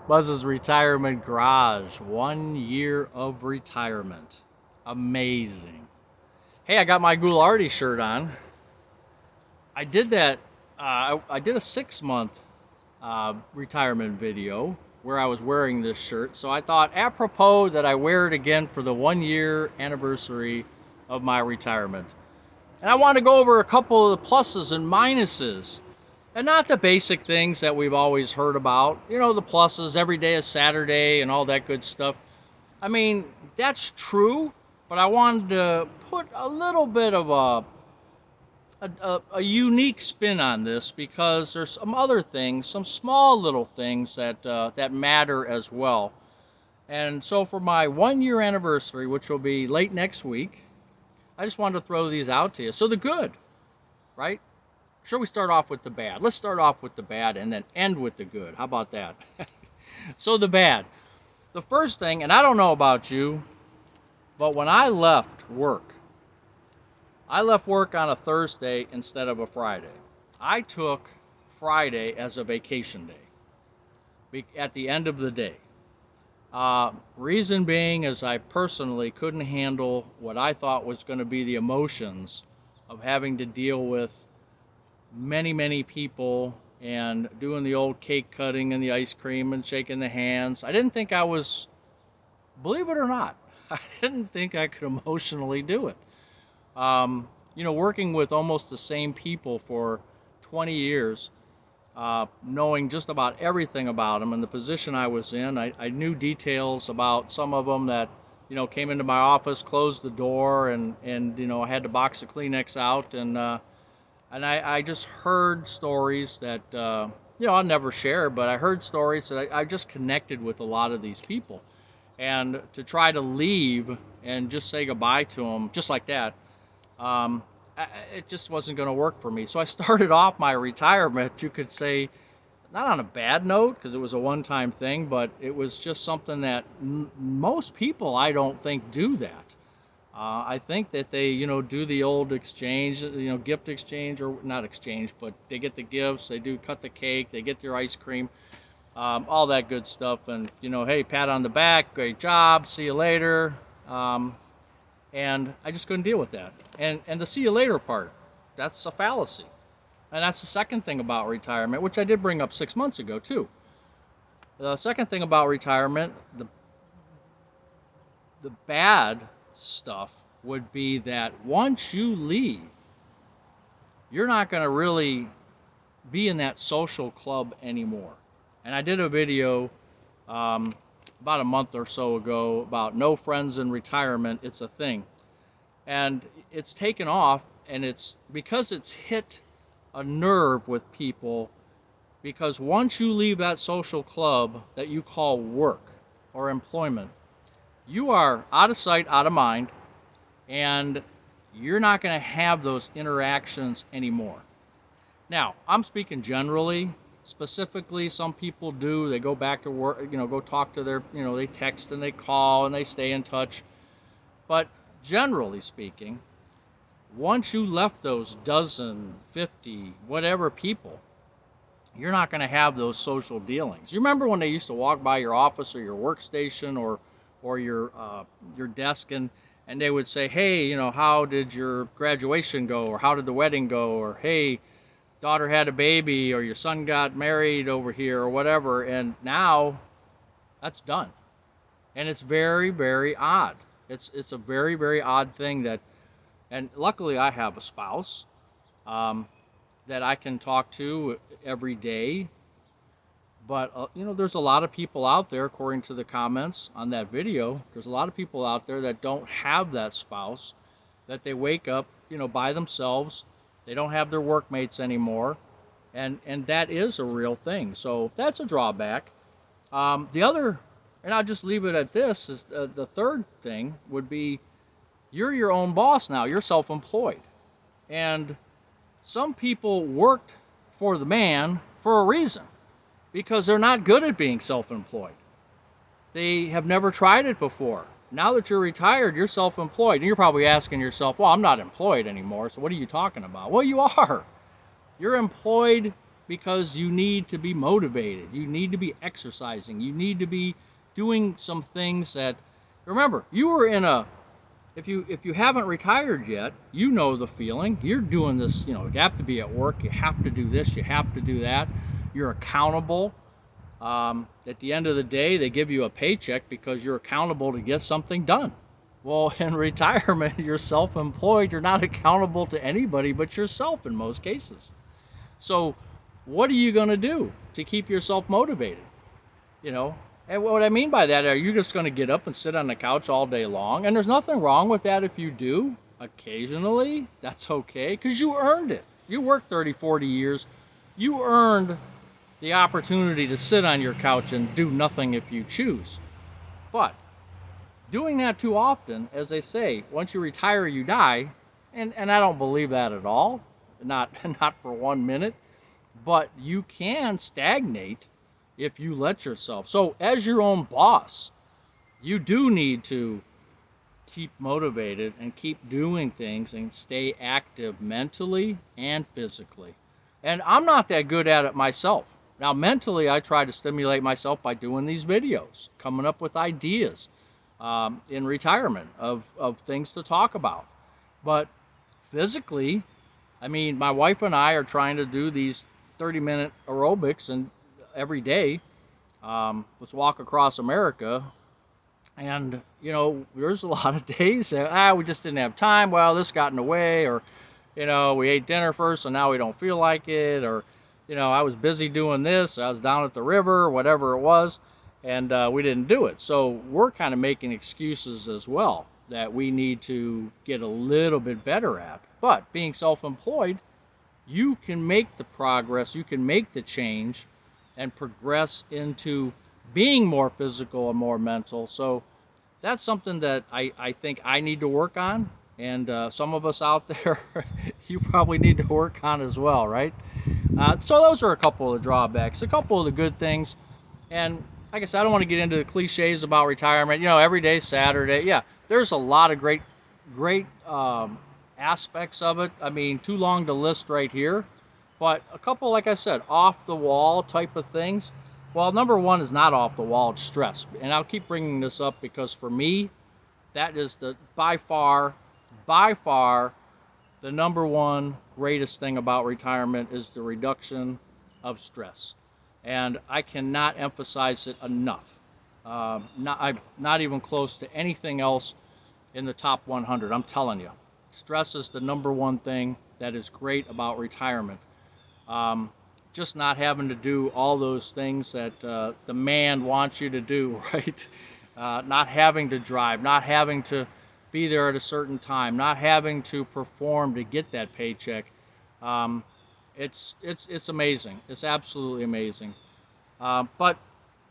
Buzz's retirement garage. 1 year of retirement. Amazing. Hey, I got my Goulardi shirt on. I did that. I did a 6 month retirement video where I was wearing this shirt. So I thought, apropos, that I wear it again for the 1 year anniversary of my retirement. And I want to go over a couple of the pluses and minuses. And not the basic things that we've always heard about. You know, the pluses, every day is Saturday and all that good stuff. I mean, that's true, but I wanted to put a little bit of a unique spin on this because there's some other things, some small little things that matter as well. And so for my 1 year anniversary, which will be late next week, I just wanted to throw these out to you. So the good, right? Sure, we start off with the bad. Let's start off with the bad and then end with the good. How about that? So the bad. The first thing, and I don't know about you, but when I left work on a Thursday instead of a Friday. I took Friday as a vacation day at the end of the day. Reason being is I personally couldn't handle what I thought was going to be the emotions of having to deal with many people and doing the old cake cutting and the ice cream and shaking the hands. I didn't think I was, believe it or not, I didn't think I could emotionally do it. You know, working with almost the same people for 20 years, knowing just about everything about them and the position I was in, I knew details about some of them that, you know, came into my office, closed the door, and you know, I had to box the Kleenex out, and I just heard stories that, you know, I'll never share, but I heard stories that I just connected with a lot of these people. And to try to leave and just say goodbye to them just like that, it just wasn't going to work for me. So I started off my retirement, you could say, not on a bad note, because it was a one-time thing, but it was just something that most people, I don't think, do that. I think that they, you know, do the old exchange, you know, gift exchange, or not exchange, but they get the gifts, they do cut the cake, they get their ice cream, all that good stuff, and, you know, hey, pat on the back, great job, see you later, and I just couldn't deal with that. And the see you later part, that's a fallacy. And that's the second thing about retirement, which I did bring up 6 months ago too. The second thing about retirement, the bad stuff would be that once you leave, you're not going to really be in that social club anymore. And I did a video about a month or so ago about no friends in retirement. It's a thing, and it's taken off, and it's because it's hit a nerve with people, because once you leave that social club that you call work or employment, you are out of sight, out of mind, and you're not going to have those interactions anymore. Now, I'm speaking generally. Specifically, some people do. They go back to work, you know, go talk to their, you know, they text and they call and they stay in touch. But generally speaking, once you left those dozen, 50, whatever people, you're not going to have those social dealings. You remember when they used to walk by your office or your workstation or your desk, and they would say, hey, you know, how did your graduation go, or how did the wedding go, or hey, daughter had a baby, or your son got married over here, or whatever. And now that's done, and it's very odd. It's a very odd thing that, and luckily I have a spouse that I can talk to every day. But you know, there's a lot of people out there, according to the comments on that video, there's a lot of people out there that don't have that spouse, that they wake up, you know, by themselves. They don't have their workmates anymore, and that is a real thing. So that's a drawback. The other, and I'll just leave it at this, is the third thing would be you're your own boss now. You're self-employed, and some people worked for the man for a reason, because they're not good at being self-employed. They have never tried it before. Now that you're retired, you're self-employed. And you're probably asking yourself, well, I'm not employed anymore, so what are you talking about? Well, you are. You're employed because you need to be motivated. You need to be exercising. You need to be doing some things that, remember, you were in a, if you haven't retired yet, you know the feeling. You're doing this, you have to be at work. You have to do this. You have to do that. You're accountable. At the end of the day, they give you a paycheck because you're accountable to get something done. Well, in retirement, you're self-employed. You're not accountable to anybody but yourself in most cases. So what are you going to do to keep yourself motivated? And what I mean by that, are you just going to get up and sit on the couch all day long? And there's nothing wrong with that if you do. Occasionally, that's okay, because you earned it. You worked 30, 40 years. You earned the opportunity to sit on your couch and do nothing if you choose. But doing that too often, as they say, once you retire, you die. And I don't believe that at all. Not for 1 minute. But you can stagnate if you let yourself. So as your own boss, you do need to keep motivated and keep doing things and stay active mentally and physically. And I'm not that good at it myself. Now, mentally, I try to stimulate myself by doing these videos, coming up with ideas in retirement of things to talk about. But physically, I mean, my wife and I are trying to do these 30-minute aerobics and every day. Let's walk across America. And, there's a lot of days that, we just didn't have time. Well, this got in the way, or, we ate dinner first and now we don't feel like it, or, I was busy doing this, I was down at the river, whatever it was, and we didn't do it. So we're kind of making excuses as well that we need to get a little bit better at. But being self-employed, you can make the progress, you can make the change and progress into being more physical and more mental. So that's something that I think I need to work on, and some of us out there, you probably need to work on as well, right? So those are a couple of the drawbacks, a couple of the good things. And like I said, I don't want to get into the cliches about retirement. Every day Saturday. Yeah, there's a lot of great aspects of it. I mean, too long to list right here. But a couple, like I said, off the wall type of things. Well, number one is not off the wall, it's stress. And I'll keep bringing this up because for me, that is by far, the number one greatest thing about retirement is the reduction of stress. And I cannot emphasize it enough. I'm not even close to anything else in the top 100, I'm telling you. Stress is the number one thing that is great about retirement. Just not having to do all those things that the man wants you to do, right? Not having to drive, not having to be there at a certain time, not having to perform to get that paycheck. It's amazing. It's absolutely amazing. But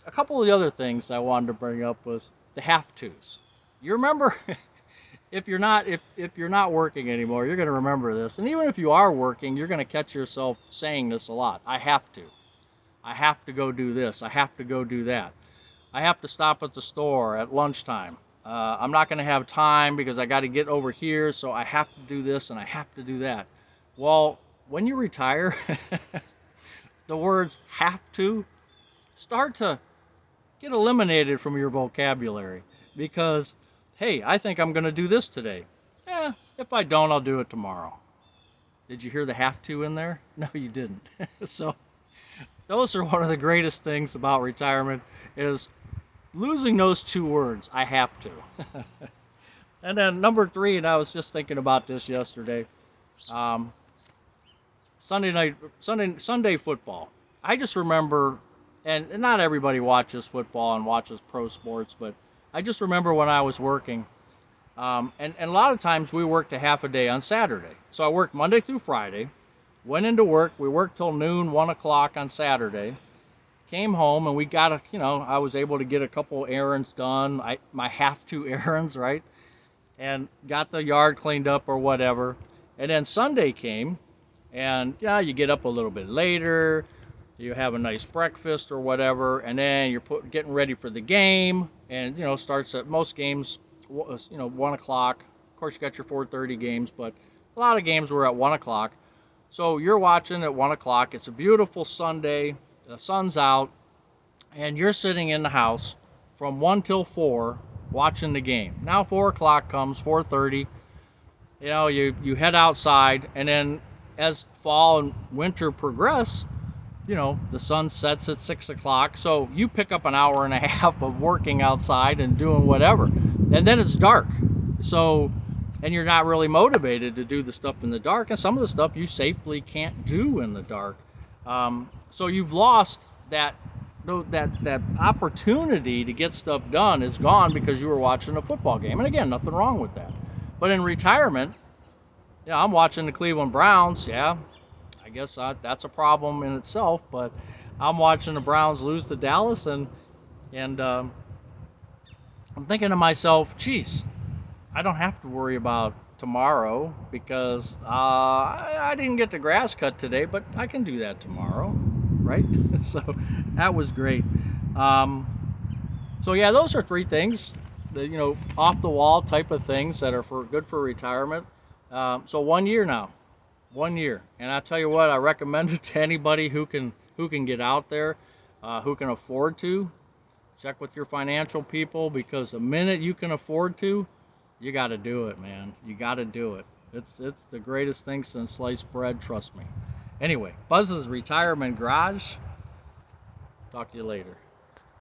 a couple of the other things I wanted to bring up was the have-tos. You remember, if you're not working anymore, you're going to remember this. And even if you are working, you're going to catch yourself saying this a lot. I have to. I have to go do this. I have to go do that. I have to stop at the store at lunchtime. I'm not going to have time because I got to get over here, so I have to do this and I have to do that. Well, when you retire, the words have to start to get eliminated from your vocabulary because, hey, I think I'm going to do this today. If I don't, I'll do it tomorrow. Did you hear the have to in there? No, you didn't. So those are one of the greatest things about retirement is losing those two words, I have to. And then number three, and I was just thinking about this yesterday, Sunday football. I just remember, and not everybody watches football and watches pro sports, but I just remember when I was working, and a lot of times we worked a half a day on Saturday. So I worked Monday through Friday, went into work, we worked till noon, 1 o'clock on Saturday, came home, and we got I was able to get a couple errands done, my have-to errands, right? And got the yard cleaned up or whatever. And then Sunday came, and you get up a little bit later, you have a nice breakfast or whatever, and then you're getting ready for the game, and starts at most games, 1 o'clock. Of course, you got your 4:30 games, but a lot of games were at 1 o'clock. So you're watching at 1 o'clock. It's a beautiful Sunday. The sun's out. And you're sitting in the house from 1 till 4 watching the game. Now 4 o'clock comes, 4:30. You know, you head outside, and then as fall and winter progress, you know, the sun sets at 6 o'clock. So you pick up an hour and a half of working outside and doing whatever. And then it's dark. So, and you're not really motivated to do the stuff in the dark. And some of the stuff you safely can't do in the dark. So you've lost that opportunity to get stuff done is gone because you were watching a football game. And again, nothing wrong with that. But in retirement, yeah, I'm watching the Cleveland Browns. Yeah, I guess that's a problem in itself. But I'm watching the Browns lose to Dallas, and I'm thinking to myself, geez, I don't have to worry about tomorrow because I didn't get the grass cut today, but I can do that tomorrow, right? So that was great. So yeah, those are 3 things, you know, off the wall type of things that are good for retirement. So 1 year now, 1 year, and I tell you what, I recommend it to anybody who can get out there, who can afford to. Check with your financial people, because the minute you can afford to, you got to do it, man. You got to do it. It's the greatest thing since sliced bread, trust me. Anyway, Buzz's Retirement Garage. Talk to you later.